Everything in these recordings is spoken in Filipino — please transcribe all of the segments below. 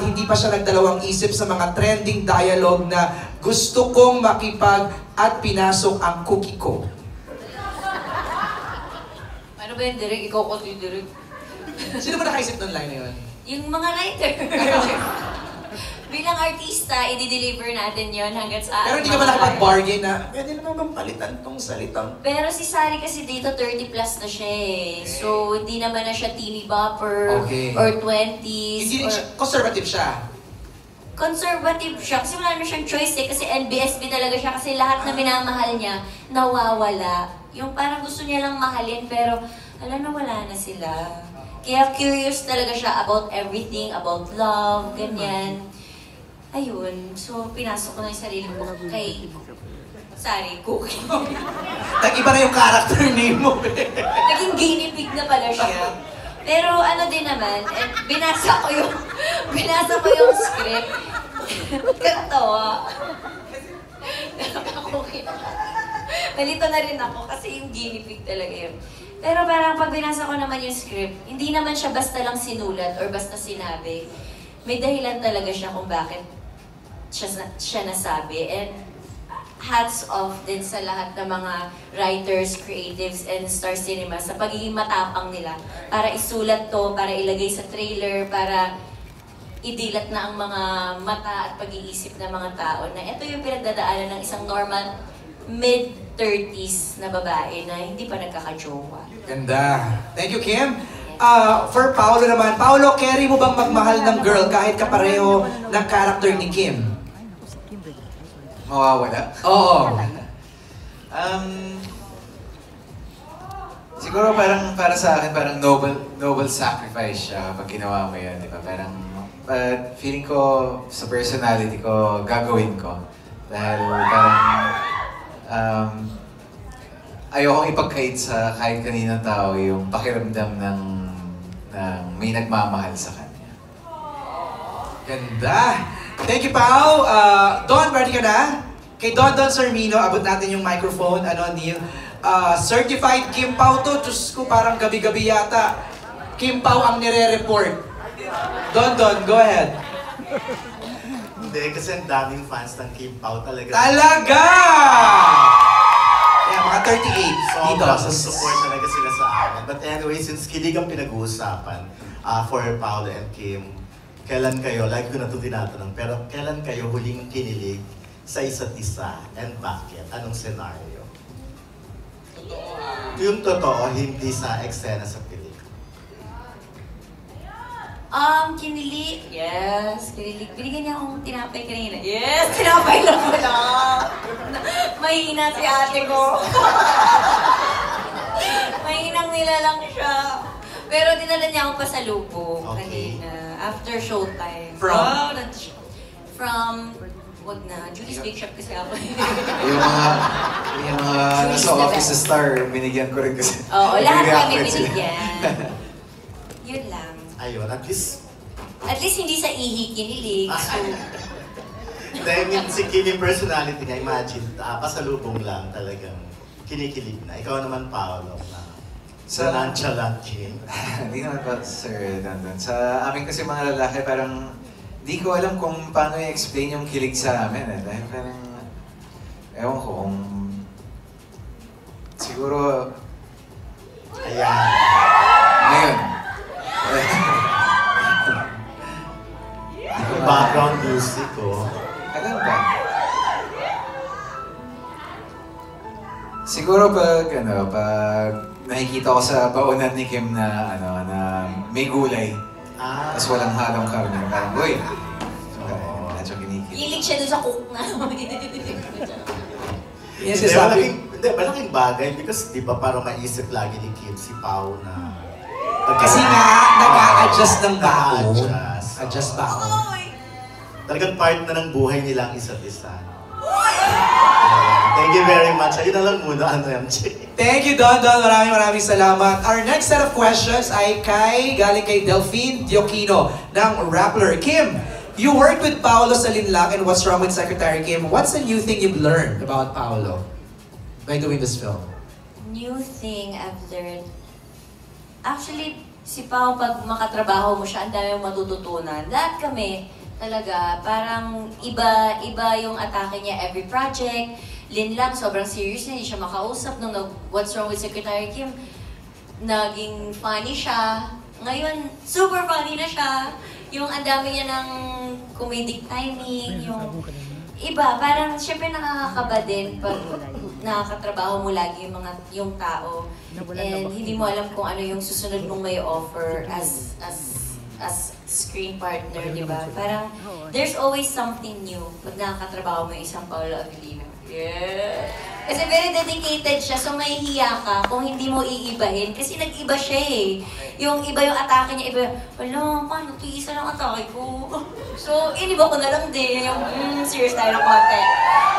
hindi pa siya nagdalawang isip sa mga trending dialogue na gusto kong makipag at pinasok ang cookie ko. Ano ba yun, Direk? Ikaw ko si Direk. Sino ba nakaisip ng line na yun? Yung mga writer. Bilang artista, i-deliver natin yon hanggat sa... Pero hindi ka ba nakapag-bargain na, pwede naman bang palitan tong salitang? Pero si Sari kasi dito 30 plus na siya eh. So, hindi naman na siya teeny bopper or 20s. Hindi siya, conservative siya. Conservative siya kasi wala na siyang choice eh. Kasi NBSB talaga siya kasi lahat na minamahal niya, nawawala. Yung parang gusto niya lang mahalin pero alam na wala na sila. Kaya curious talaga siya about everything, about love, ganyan. Ayun, so pinasok ko na yung sarili ko kay Sari Cookie. Nag-iba na yung character name mo. Naging guinea pig na pala siya. Pero ano din naman, binasa ko yung script. Katawa. Nalito na rin ako kasi yung guinea pig talaga yun. Pero parang pag binasa ko naman yung script, hindi naman siya basta lang sinulat or basta sinabi. May dahilan talaga siya kung bakit siya nasabi. And hats off din sa lahat ng mga writers, creatives, and Star Cinema sa pagiging matapang nila para isulat to, para ilagay sa trailer, para idilat na ang mga mata at pag-iisip ng mga tao na ito yung pinagdadaanan ng isang normal mid-30s na babae na hindi pa nagkakajowa. Ganda. Thank you, Kim. For Paolo naman, Paolo, carry mo bang magmahal ng girl kahit kapareho ng character ni Kim? Mawawala? Oo. Siguro parang para sa akin, parang noble sacrifice siya pag ginawa mo yun, di ba? Parang feeling ko sa personality ko, gagawin ko. Dahil parang ayokong ipagkait sa kahit kaninang tao yung pakiramdam ng may nagmamahal sa kanya. Ganda. Thank you, Pao. Don, ready ka na? Kay Don Sarmino, abot natin yung microphone. Neil? Certified Kim Pao to. Diyos ko, parang gabi-gabi yata. Kim Pao ang nire-report. Don, go ahead. Hindi, kasi ang daming fans ng Kim Pao talaga. Talaga! Yeah, mga 38 so, dito. Support talaga sila sa akin. But anyway, since kilig ang pinag-uusapan for Paolo and Kim, kailan kayo, like ko na ito tinatanong, pero kailan kayo huling kinilig sa isa't isa and bakit? Anong senaryo? Yung totoo, hindi sa eksena sa pelikula. Kinilig. Yes, kinilig. Binigyan niya akong tinapay kanina. Yes, tinapay lang pala. Mahina si ate ko. Mahinang nila lang siya. Pero dinala niya akong pasalubong kanina. After showtime. From wag na. Julie's Bake Shop kasi ako. yung mga nasa office sa Star, binigyan ko rin kasi. Oo, lahat kami binigyan. Yun lang. Ayun, at least hindi sa ihi kinilig. So... Dahil si Kim yung personality niya, imagine, pasalubong lang talagang kinikilig na. Ikaw naman, Paolo, na sa nonchalant Kim. Hindi naman pa, Sir Dandan. Sa amin kasi mga lalaki, parang di ko alam kung paano i-explain yung kilig sa amin. Dahil parang, ewan ko kung siguro, ayan. Ngayon. Background music, oh. Alam ba? Siguro pag nakikita ko sa baunan ni Kim na may gulay. Tapos walang halong karne. Parang, uy! Medyo kinikil. Hilig siya dun sa cook na. Yes, sabi. Hindi, malaking bagay because di ba parang maisip lagi ni Kim si Pao na... Kasi nga, nag-a-adjust ng bao. Adjust bao. Talagang part na ng buhay nila ang isa't isa. Thank you very much. Ayun na lang muna, MJ. Thank you, Don. Maraming salamat. Our next set of questions ay galing kay Delphine Diokino ng Rappler. Kim, you worked with Paolo sa Linlang and What's Wrong with Secretary Kim. What's a new thing you've learned about Paolo by doing this film? New thing I've learned. Actually, Si Pao, pag makatrabaho mo siya, ang dami mong matututunan. Lahat kami, talaga, parang iba yung atake niya every project. Lin lang, sobrang serious na, hindi siya makausap. Nung What's Wrong with Secretary Kim, naging funny siya. Ngayon, super funny na siya. Yung ang dami niya ng comedic timing, yung iba, parang syempre nakakakaba din pag nakakatrabaho mo lagi yung tao. And hindi mo alam kung ano yung susunod mong may offer as screen partner, di ba? Parang there's always something new pag nakakatrabaho mo yung isang Paolo Avellino. Yeah! Kasi very dedicated siya, so mahihiya ka kung hindi mo iibahin. Kasi nag-iba siya eh. Yung iba yung atake niya, iba, wala, paano? Isa lang atake ko. So, iniba ko na lang din yung serious tayo ng konti.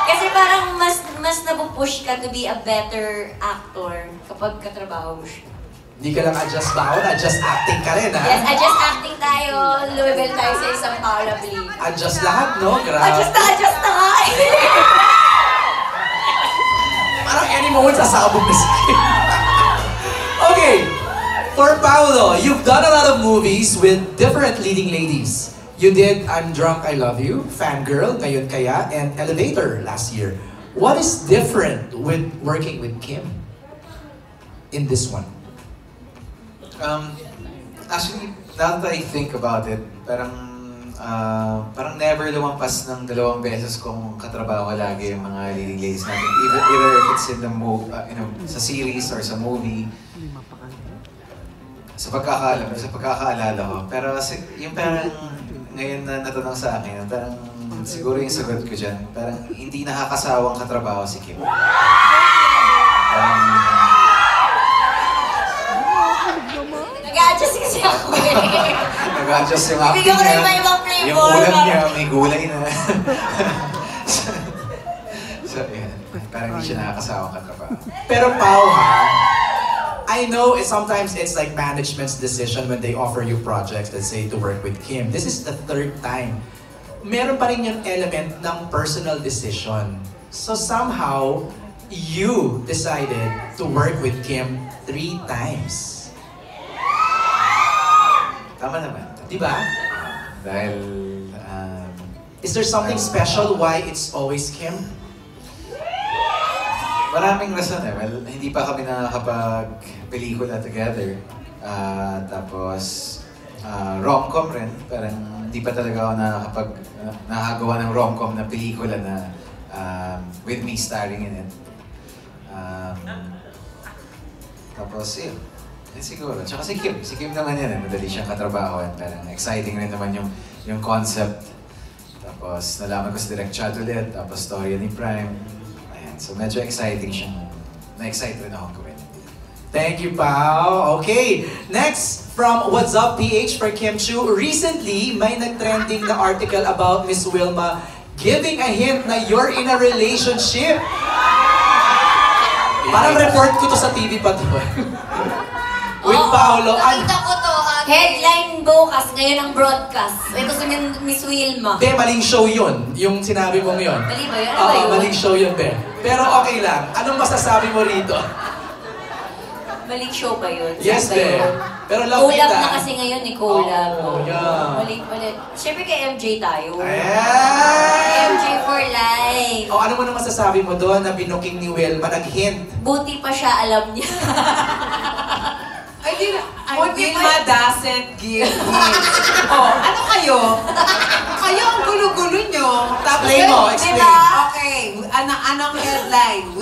Kasi parang mas napupush ka to be a better actor kapag katrabaho mo siya. Hindi ka lang adjust baon, adjust acting ka rin, ha? Yes, adjust acting tayo, lumibel tayo sa isang Paolo Avellino. Adjust lahat, no? Grabe. Adjust na nga eh. Parang any moment sasabog na si Kim. Okay, for Paolo, you've done a lot of movies with different leading ladies. You did I'm Drunk, I Love You, Fangirl, Ngayon Kaya, and Elevator last year. What is different with working with Kim in this one? Actually, now that I think about it, parang never lumampas ng 2 beses kong katrabaho lagi yung mga leading ladies natin. Either if it's in the sa series or sa movie. Sa pagkakaalala ko. Pero yung parang ngayon na natanong sa akin, parang siguro yung sagot ko dyan, parang hindi nakakasawang katrabaho si Kim. Nag-a-adjust kasi ako eh. Nag-adjust yung acting Bigyan ko rin niya. iba-ibang flavor. Yung ulam niya, may gulay na. So, yan. Parang hindi siya nakakasawang katrabaho. Pero Pao, ha? I know sometimes it's like management's decision when they offer you projects, let's say, to work with Kim. This is the 3rd time. Meron pa rin yung element ng personal decision. So somehow, you decided to work with Kim 3 times. Tama naman. Di ba? Dahil, Is there something special why it's always Kim? maraming rason eh. Well, hindi pa kami nakakapag-pelikula together. Tapos, rom-com rin. Parang hindi pa talaga ako nakagawa ng rom-com na pelikula na with me starring in it. Tapos, yun. Siguro. Tsaka si Kim. Si Kim naman yan. Madali siyang katrabaho. Parang exciting rin naman yung concept. Tapos, nalaman ko si Direk Chad ulit. Tapos, storya ni Prime. Ayan. So, medyo exciting siyang... Na-excite rin akong gawin. Thank you, Pao. Okay, next from What's Up PH for Kim Chiu. Recently, may nag-trending na article about Miss Wilma giving a hint na you're in a relationship. Parang report ko to sa TV pa to. With Paolo. Nakita ko to. Headline bukas, ngayon ang broadcast. Ito si Miss Wilma. Be, maling show yun. Yung sinabi mong yun. Mali ba yun? Ano ba yun? Maling show yun, Be. Pero okay lang. Anong masasabi mo rito? Maling show ba yun? Yes, Saan ba Be. yun? Pero love Collab kita. na kasi ngayon ni collab. Oh, yeah. Mali. Siyempre kay MJ tayo. Ayan! MJ for life. O ano mo na masasabi mo doon na binuking ni Wilma, nag-hint? Buti pa siya alam niya. Wilma doesn't give hints. Oh, ano kayo? Kayo ang gulo-gulo nyo. Tapos, Explain mo, explain. Diba? Okay, anong headline?